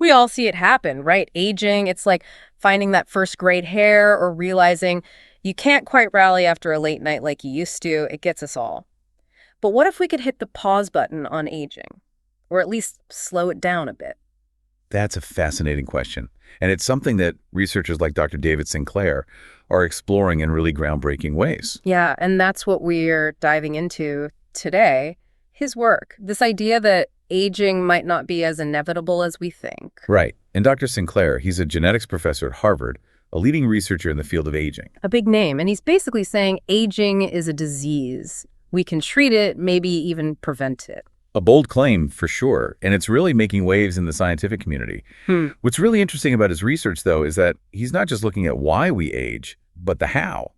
We all see it happen, right? Aging, it's like finding that first grayed hair or realizing you can't quite rally after a late night like you used to. It gets us all. But what if we could hit the pause button on aging? Or at least slow it down a bit? That's a fascinating question. And it's something that researchers like Dr. David Sinclair are exploring in really groundbreaking ways. Yeah, and that's what we're diving into today. His work, this idea that aging might not be as inevitable as we think. Right. And Dr. Sinclair, he's a genetics professor at Harvard, a leading researcher in the field of aging. A big name. And he's basically saying aging is a disease. We can treat it, maybe even prevent it. A bold claim, for sure, and it's really making waves in the scientific community. What's really interesting about his research, though, is that he's not just looking at why we age, but the how.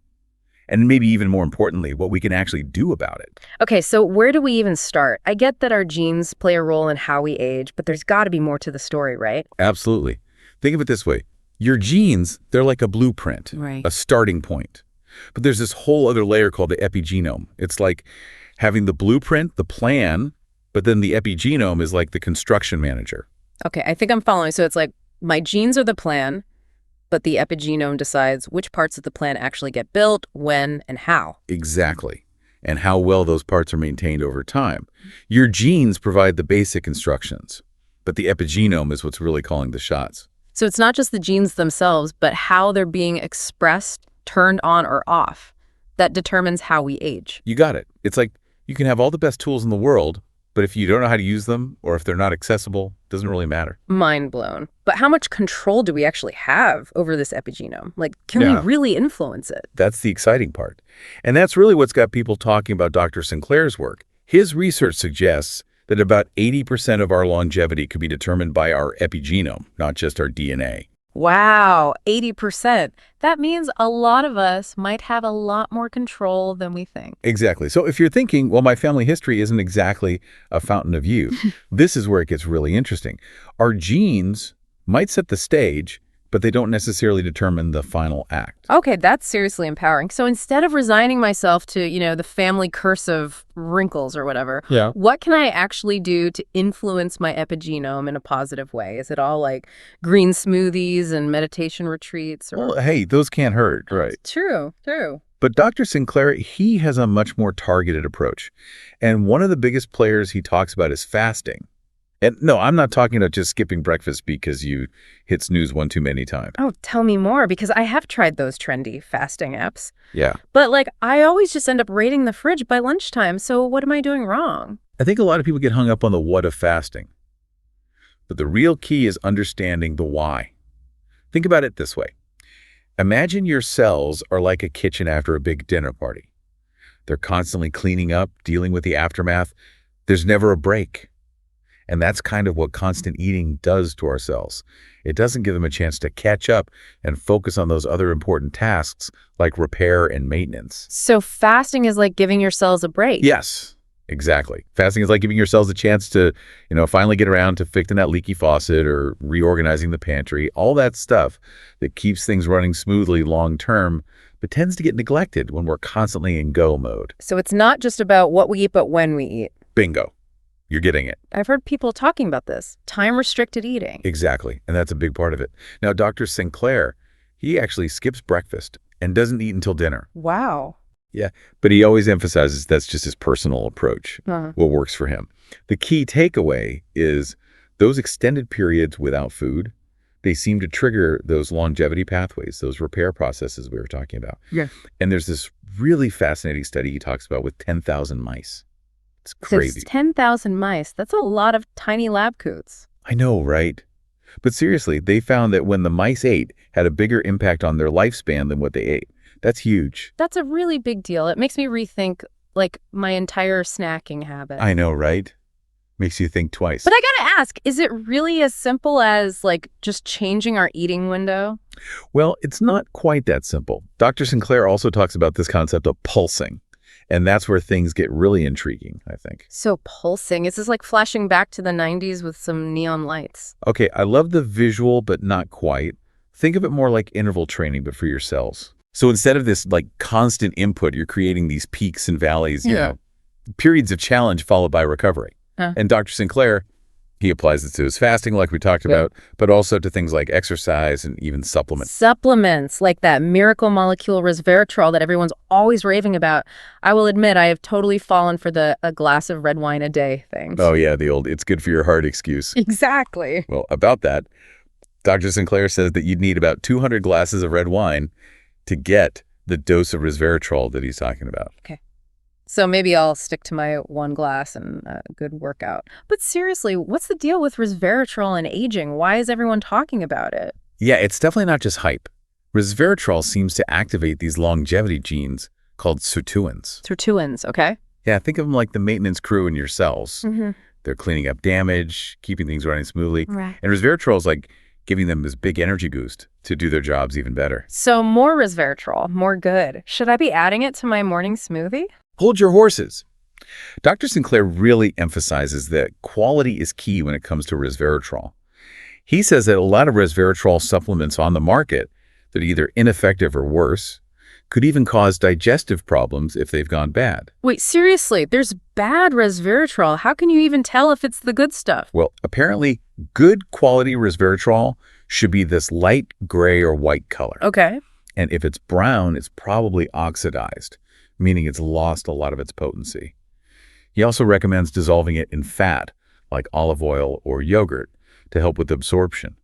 And maybe even more importantly, what we can actually do about it. Okay, so where do we even start? I get that our genes play a role in how we age, but there's got to be more to the story, right? Absolutely. Think of it this way. Your genes, they're like a blueprint, Right. a starting point. But there's this whole other layer called the epigenome. It's like having the blueprint, the plan, but then the epigenome is like the construction manager. Okay, I think I'm following. So it's like my genes are the plan, but the epigenome decides which parts of the plan actually get built, when, and how. Exactly. And how well those parts are maintained over time. Your genes provide the basic instructions, but the epigenome is what's really calling the shots. So it's not just the genes themselves, but how they're being expressed, turned on or off, that determines how we age. You got it. It's like you can have all the best tools in the world, but if you don't know how to use them or if they're not accessible, it doesn't really matter. Mind blown. But how much control do we actually have over this epigenome? Like, can we really influence it? That's the exciting part. And that's really what's got people talking about Dr. Sinclair's work. His research suggests that about 80% of our longevity could be determined by our epigenome, not just our DNA. Wow, 80%. That means a lot of us might have a lot more control than we think. Exactly. So if you're thinking, well, my family history isn't exactly a fountain of youth, this is where it gets really interesting. Our genes might set the stage, but they don't necessarily determine the final act. Okay, that's seriously empowering. So instead of resigning myself to, the family curse of wrinkles or whatever, what can I actually do to influence my epigenome in a positive way? Is it all like green smoothies and meditation retreats? Or... Well, hey, those can't hurt, right? True. But Dr. Sinclair, he has a much more targeted approach. And one of the biggest players he talks about is fasting. And no, I'm not talking about just skipping breakfast because you hit snooze one too many times. Oh, tell me more, because I have tried those trendy fasting apps. Yeah. But I always just end up raiding the fridge by lunchtime, so what am I doing wrong? I think a lot of people get hung up on the what of fasting. But the real key is understanding the why. Think about it this way. Imagine your cells are like a kitchen after a big dinner party. They're constantly cleaning up, dealing with the aftermath. There's never a break. And that's kind of what constant eating does to our cells. It doesn't give them a chance to catch up and focus on those other important tasks like repair and maintenance. So fasting is like giving your cells a break. Yes, exactly. Fasting is like giving your cells a chance to, finally get around to fixing that leaky faucet or reorganizing the pantry, all that stuff that keeps things running smoothly long term, but tends to get neglected when we're constantly in go mode. So it's not just about what we eat, but when we eat. Bingo. You're getting it. I've heard people talking about this, time-restricted eating. Exactly, and that's a big part of it. Now, Dr. Sinclair, he actually skips breakfast and doesn't eat until dinner. Wow. Yeah, but he always emphasizes that's just his personal approach, what works for him. The key takeaway is those extended periods without food, they seem to trigger those longevity pathways, those repair processes we were talking about. Yeah. And there's this really fascinating study he talks about with 10,000 mice. It's crazy. So 10,000 mice. That's a lot of tiny lab coats. I know, right? But seriously, they found that when the mice ate, had a bigger impact on their lifespan than what they ate. That's huge. That's a really big deal. It makes me rethink, my entire snacking habit. I know, right? Makes you think twice. But I gotta ask, is it really as simple as, just changing our eating window? Well, it's not quite that simple. Dr. Sinclair also talks about this concept of pulsing. And that's where things get really intriguing, I think. So pulsing, is this like flashing back to the 90s with some neon lights? Okay, I love the visual, but not quite. Think of it more like interval training, but for your cells. So instead of this constant input, you're creating these peaks and valleys, periods of challenge followed by recovery. And Dr. Sinclair, He applies it to his fasting, like we talked about, but also to things like exercise and even supplements. Supplements, like that miracle molecule resveratrol that everyone's always raving about. I will admit I have totally fallen for the a glass of red wine a day thing. Oh, yeah, the old "it's good for your heart" excuse. Exactly. Well, about that, Dr. Sinclair says that you'd need about 200 glasses of red wine to get the dose of resveratrol that he's talking about. Okay. So maybe I'll stick to my one glass and a good workout. But seriously, what's the deal with resveratrol and aging? Why is everyone talking about it? Yeah, it's definitely not just hype. Resveratrol seems to activate these longevity genes called sirtuins. Sirtuins, okay? Yeah, think of them like the maintenance crew in your cells. Mm-hmm. They're cleaning up damage, keeping things running smoothly. Right. And resveratrol is like giving them this big energy boost to do their jobs even better. So more resveratrol, more good. Should I be adding it to my morning smoothie? Hold your horses. Dr. Sinclair really emphasizes that quality is key when it comes to resveratrol. He says that a lot of resveratrol supplements on the market that are either ineffective or worse could even cause digestive problems if they've gone bad. Wait, seriously, there's bad resveratrol. How can you even tell if it's the good stuff? Well, apparently, good quality resveratrol should be this light gray or white color. Okay. And if it's brown, it's probably oxidized, meaning it's lost a lot of its potency. He also recommends dissolving it in fat, like olive oil or yogurt, to help with absorption.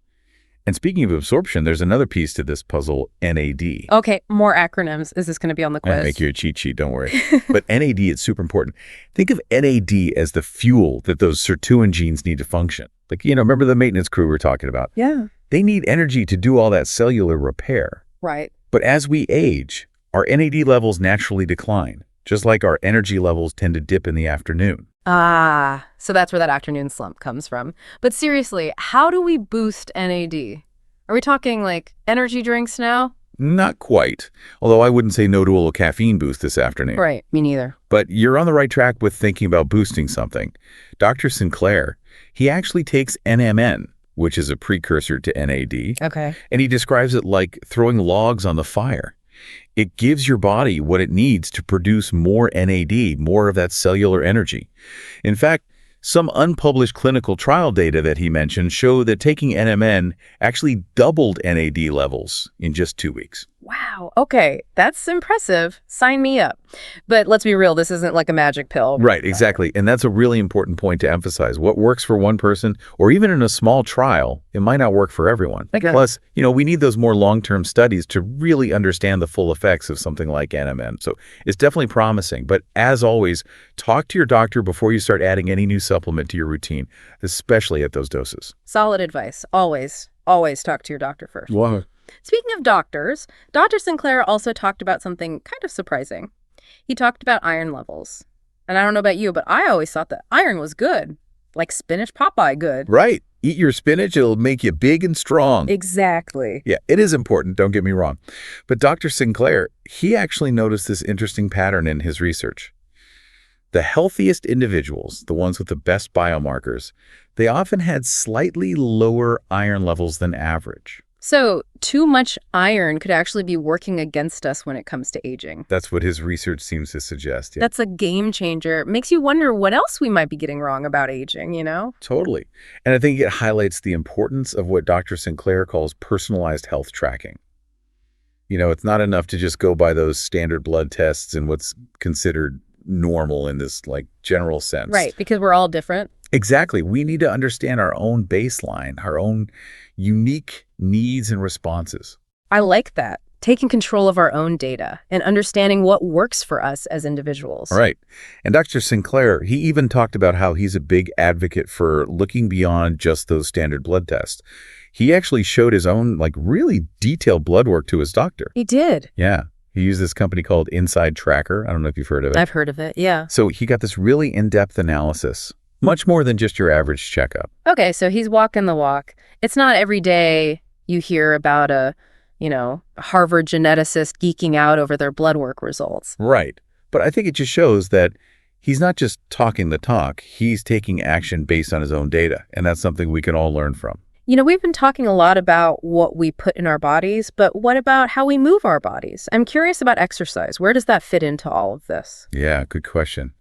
And speaking of absorption, there's another piece to this puzzle, NAD. Okay, more acronyms. Is this going to be on the quiz? I'll make you a cheat sheet, don't worry. But NAD is super important. Think of NAD as the fuel that those sirtuin genes need to function. Like, remember the maintenance crew we were talking about? Yeah. They need energy to do all that cellular repair. Right. But as we age, our NAD levels naturally decline, just like our energy levels tend to dip in the afternoon. Ah, so that's where that afternoon slump comes from. But seriously, how do we boost NAD? Are we talking like energy drinks now? Not quite, although I wouldn't say no to a little caffeine boost this afternoon. Right, me neither. But you're on the right track with thinking about boosting something. Dr. Sinclair, he actually takes NMN, which is a precursor to NAD, Okay. and he describes it like throwing logs on the fire. It gives your body what it needs to produce more NAD, more of that cellular energy. In fact, some unpublished clinical trial data that he mentioned show that taking NMN actually doubled NAD levels in just 2 weeks. Wow, okay, that's impressive. Sign me up. But let's be real, this isn't like a magic pill. Right, exactly. And that's a really important point to emphasize. What works for one person, or even in a small trial, it might not work for everyone. Okay. Plus, we need those more long-term studies to really understand the full effects of something like NMN. So it's definitely promising. But as always, talk to your doctor before you start adding any new supplement to your routine, especially at those doses. Solid advice. Always, always talk to your doctor first. Wow. Speaking of doctors, Dr. Sinclair also talked about something kind of surprising. He talked about iron levels. And I don't know about you, but I always thought that iron was good. Like spinach Popeye good. Right. Eat your spinach, it'll make you big and strong. Exactly. Yeah, it is important, don't get me wrong. But Dr. Sinclair, he actually noticed this interesting pattern in his research. The healthiest individuals, the ones with the best biomarkers, they often had slightly lower iron levels than average. So too much iron could actually be working against us when it comes to aging. That's what his research seems to suggest. Yeah. That's a game changer. Makes you wonder what else we might be getting wrong about aging, Totally. And I think it highlights the importance of what Dr. Sinclair calls personalized health tracking. It's not enough to just go by those standard blood tests and what's considered normal in this general sense. Right, because we're all different. Exactly. We need to understand our own baseline, our own unique needs and responses. I like that. Taking control of our own data and understanding what works for us as individuals. Right. And Dr. Sinclair, he even talked about how he's a big advocate for looking beyond just those standard blood tests. He actually showed his own really detailed blood work to his doctor. He did. Yeah. He used this company called Inside Tracker. I don't know if you've heard of it. I've heard of it, yeah. So he got this really in-depth analysis, much more than just your average checkup. Okay, so he's walking the walk. It's not every day you hear about a Harvard geneticist geeking out over their blood work results. Right. But I think it just shows that he's not just talking the talk, he's taking action based on his own data. And that's something we can all learn from. We've been talking a lot about what we put in our bodies, but what about how we move our bodies? I'm curious about exercise. Where does that fit into all of this? Yeah, good question.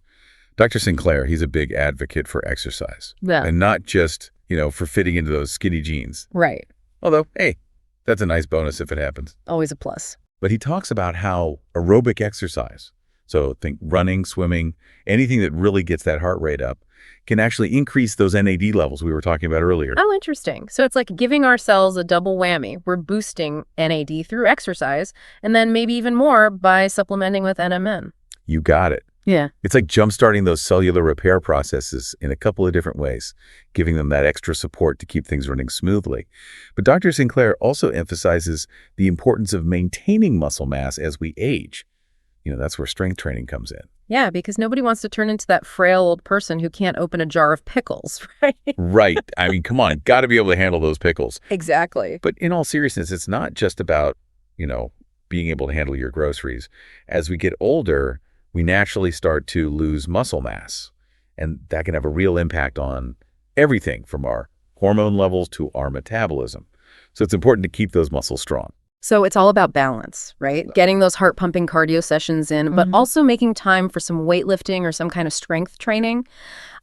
Dr. Sinclair, he's a big advocate for exercise. Yeah. And not just, for fitting into those skinny jeans. Right. Although, hey, that's a nice bonus if it happens. Always a plus. But he talks about how aerobic exercise, so think running, swimming, anything that really gets that heart rate up, can actually increase those NAD levels we were talking about earlier. Oh, interesting. So it's like giving our cells a double whammy. We're boosting NAD through exercise, and then maybe even more by supplementing with NMN. You got it. Yeah. It's like jump-starting those cellular repair processes in a couple of different ways, giving them that extra support to keep things running smoothly. But Dr. Sinclair also emphasizes the importance of maintaining muscle mass as we age. That's where strength training comes in. Yeah, because nobody wants to turn into that frail old person who can't open a jar of pickles, right? Right. I mean, come on, got to be able to handle those pickles. Exactly. But in all seriousness, it's not just about, being able to handle your groceries. As we get older, we naturally start to lose muscle mass. And that can have a real impact on everything from our hormone levels to our metabolism. So it's important to keep those muscles strong. So it's all about balance, right? Getting those heart-pumping cardio sessions in, but also making time for some weightlifting or some kind of strength training.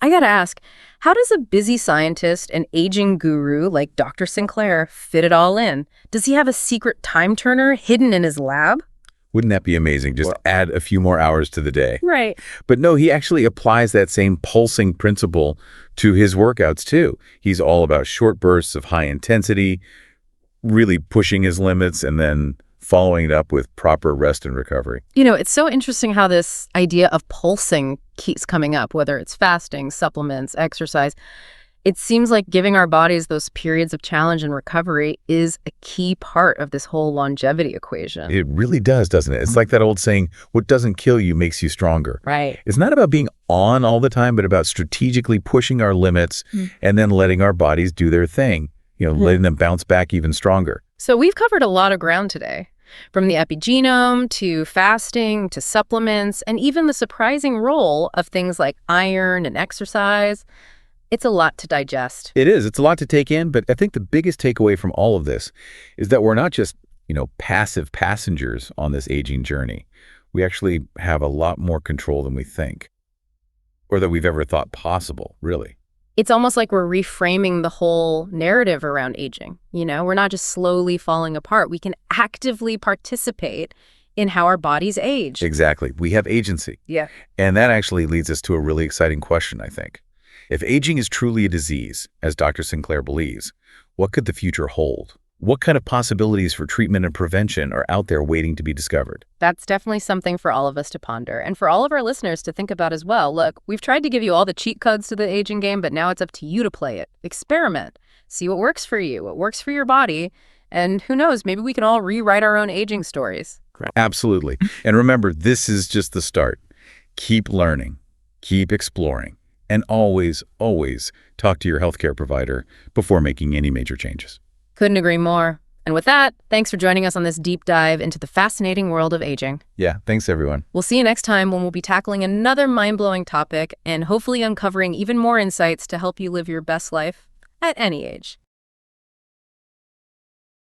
I gotta ask, how does a busy scientist and aging guru like Dr. Sinclair fit it all in? Does he have a secret time turner hidden in his lab? Wouldn't that be amazing? Just add a few more hours to the day. Right. But no, he actually applies that same pulsing principle to his workouts too. He's all about short bursts of high intensity, really pushing his limits, and then following it up with proper rest and recovery. It's so interesting how this idea of pulsing keeps coming up, whether it's fasting, supplements, exercise. It seems like giving our bodies those periods of challenge and recovery is a key part of this whole longevity equation. It really does, doesn't it? It's like that old saying, what doesn't kill you makes you stronger. Right. It's not about being on all the time, but about strategically pushing our limits and then letting our bodies do their thing, letting them bounce back even stronger. So we've covered a lot of ground today, from the epigenome to fasting to supplements and even the surprising role of things like iron and exercise. It's a lot to digest. It is. It's a lot to take in, but I think the biggest takeaway from all of this is that we're not just, passive passengers on this aging journey. We actually have a lot more control than we think, or that we've ever thought possible, really. It's almost like we're reframing the whole narrative around aging. We're not just slowly falling apart. We can actively participate in how our bodies age. Exactly. We have agency. Yeah. And that actually leads us to a really exciting question, I think. If aging is truly a disease, as Dr. Sinclair believes, what could the future hold? What kind of possibilities for treatment and prevention are out there waiting to be discovered? That's definitely something for all of us to ponder and for all of our listeners to think about as well. Look, we've tried to give you all the cheat codes to the aging game, but now it's up to you to play it. Experiment. See what works for you, what works for your body, and who knows, maybe we can all rewrite our own aging stories. Absolutely. And remember, this is just the start. Keep learning, keep exploring, and always, always talk to your healthcare provider before making any major changes. Couldn't agree more. And with that, thanks for joining us on this deep dive into the fascinating world of aging. Yeah, thanks everyone. We'll see you next time when we'll be tackling another mind-blowing topic and hopefully uncovering even more insights to help you live your best life at any age.